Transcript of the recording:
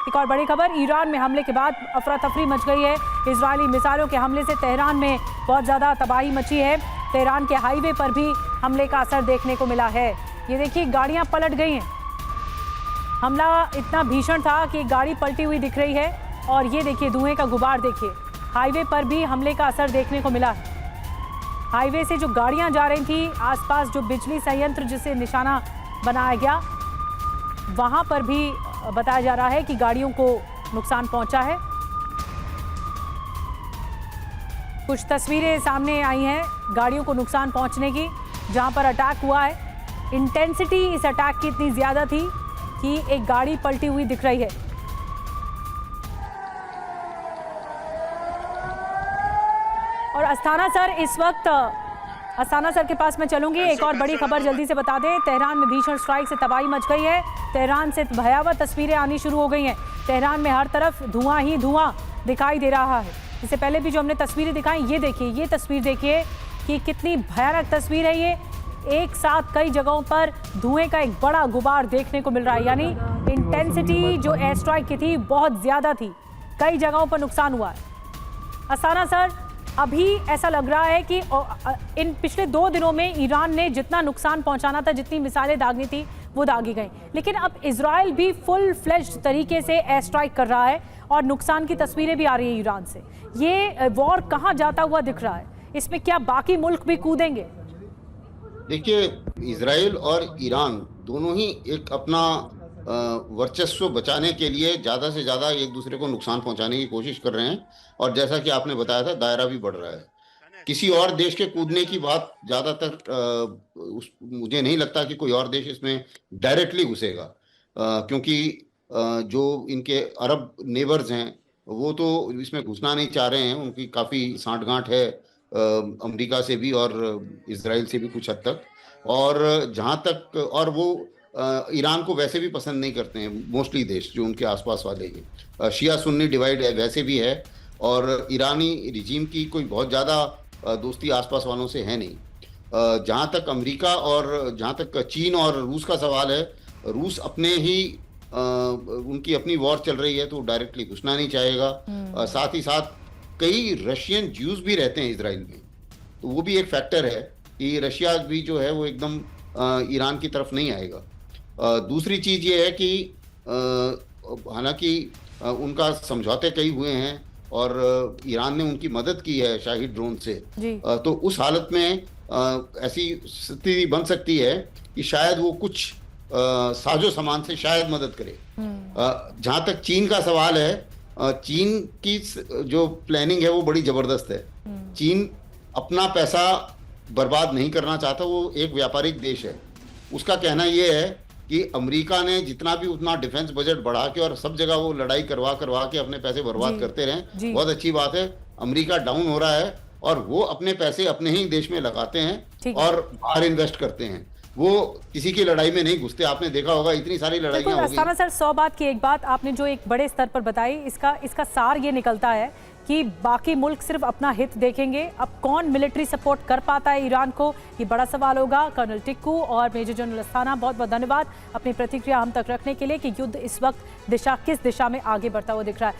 एक और बड़ी खबर, ईरान में हमले के बाद अफरा तफरी मच गई है। इजरायली मिसाइलों के हमले से तेहरान में बहुत ज़्यादा तबाही मची है। तेहरान के हाईवे पर भी हमले का असर देखने को मिला है। ये देखिए, गाड़ियाँ पलट गई हैं। हमला इतना भीषण था कि गाड़ी पलटी हुई दिख रही है और ये देखिए धुएं का गुबार देखिए। हाईवे पर भी हमले का असर देखने को मिला है। हाईवे से जो गाड़ियां जा रही थी, आसपास जो बिजली संयंत्र जिसे निशाना बनाया गया, वहां पर भी बताया जा रहा है कि गाड़ियों को नुकसान पहुंचा है। कुछ तस्वीरें सामने आई हैं गाड़ियों को नुकसान पहुंचने की, जहां पर अटैक हुआ है। इंटेंसिटी इस अटैक की इतनी ज्यादा थी कि एक गाड़ी पलटी हुई दिख रही है। और अस्थाना सर, इस वक्त अस्थाना सर के पास मैं चलूंगी। एक और बड़ी खबर जल्दी से बता दें, तेहरान में भीषण स्ट्राइक से तबाही मच गई है। तेहरान से भयावह तस्वीरें आनी शुरू हो गई हैं। तेहरान में हर तरफ धुआं ही धुआं दिखाई दे रहा है। इससे पहले भी जो हमने तस्वीरें दिखाई, ये देखिए, ये तस्वीर देखिए कि कितनी भयानक तस्वीर है ये। एक साथ कई जगहों पर धुएं का एक बड़ा गुबार देखने को मिल रहा है। यानी इंटेंसिटी जो एयर स्ट्राइक की थी बहुत ज्यादा थी, कई जगहों पर नुकसान हुआ है। अस्थाना सर, अभी ऐसा लग रहा है कि इन पिछले 2 दिनों में ईरान ने जितना नुकसान पहुंचाना था, जितनी मिसाइलें दागनी थी, वो दागी गई। लेकिन अब इजराइल भी फुल फ्लेज्ड तरीके से एयर स्ट्राइक कर रहा है और नुकसान की तस्वीरें भी आ रही है ईरान से। ये वॉर कहाँ जाता हुआ दिख रहा है? इसमें क्या बाकी मुल्क भी कूदेंगे? देखिए, इजराइल और ईरान दोनों ही एक अपना वर्चस्व बचाने के लिए ज़्यादा से ज़्यादा एक दूसरे को नुकसान पहुंचाने की कोशिश कर रहे हैं। और जैसा कि आपने बताया था, दायरा भी बढ़ रहा है। किसी और देश के कूदने की बात ज़्यादातर मुझे नहीं लगता कि कोई और देश इसमें डायरेक्टली घुसेगा, क्योंकि जो इनके अरब नेबर्स हैं वो तो इसमें घुसना नहीं चाह रहे हैं। उनकी काफ़ी सांठगांठ है अमेरिका से भी और इजराइल से भी कुछ हद तक। और जहाँ तक, और वो ईरान को वैसे भी पसंद नहीं करते हैं मोस्टली देश जो उनके आसपास वाले हैं। शिया सुन्नी डिवाइड है, वैसे भी है, और ईरानी रिजीम की कोई बहुत ज़्यादा दोस्ती आसपास वालों से है नहीं। जहाँ तक अमेरिका और जहाँ तक चीन और रूस का सवाल है, रूस अपने ही उनकी अपनी वॉर चल रही है तो डायरेक्टली घुसना नहीं चाहेगा। साथ ही साथ कई रशियन ज्यूज भी रहते हैं इजराइल में, तो वो भी एक फैक्टर है कि रशिया भी जो है वो एकदम ईरान की तरफ नहीं आएगा। दूसरी चीज़ ये है कि हालांकि उनका समझौते कई हुए हैं और ईरान ने उनकी मदद की है शाहिद ड्रोन से, तो उस हालत में ऐसी स्थिति बन सकती है कि शायद वो कुछ साजो सामान से शायद मदद करे। जहाँ तक चीन का सवाल है, चीन की जो प्लानिंग है वो बड़ी ज़बरदस्त है। चीन अपना पैसा बर्बाद नहीं करना चाहता, वो एक व्यापारिक देश है। उसका कहना ये है कि अमेरिका ने जितना भी उतना डिफेंस बजट बढ़ा के और सब जगह वो लड़ाई करवा के अपने पैसे बर्बाद करते रहें। बहुत अच्छी बात है, अमेरिका डाउन हो रहा है और वो अपने पैसे अपने ही देश में लगाते हैं और बाहर इन्वेस्ट करते हैं। वो किसी की लड़ाई में नहीं घुसते। आपने देखा होगा इतनी सारी लड़ाइयां हो गई। सर, 100 बात की एक बात आपने जो एक बड़े स्तर पर बताई, इसका सार ये निकलता है कि बाकी मुल्क सिर्फ अपना हित देखेंगे। अब कौन मिलिट्री सपोर्ट कर पाता है ईरान को, ये बड़ा सवाल होगा। कर्नल टिक्कू और मेजर जनरल अस्थाना, बहुत बहुत धन्यवाद अपनी प्रतिक्रिया हम तक रखने के लिए कि युद्ध इस वक्त किस दिशा में आगे बढ़ता हुआ दिख रहा है।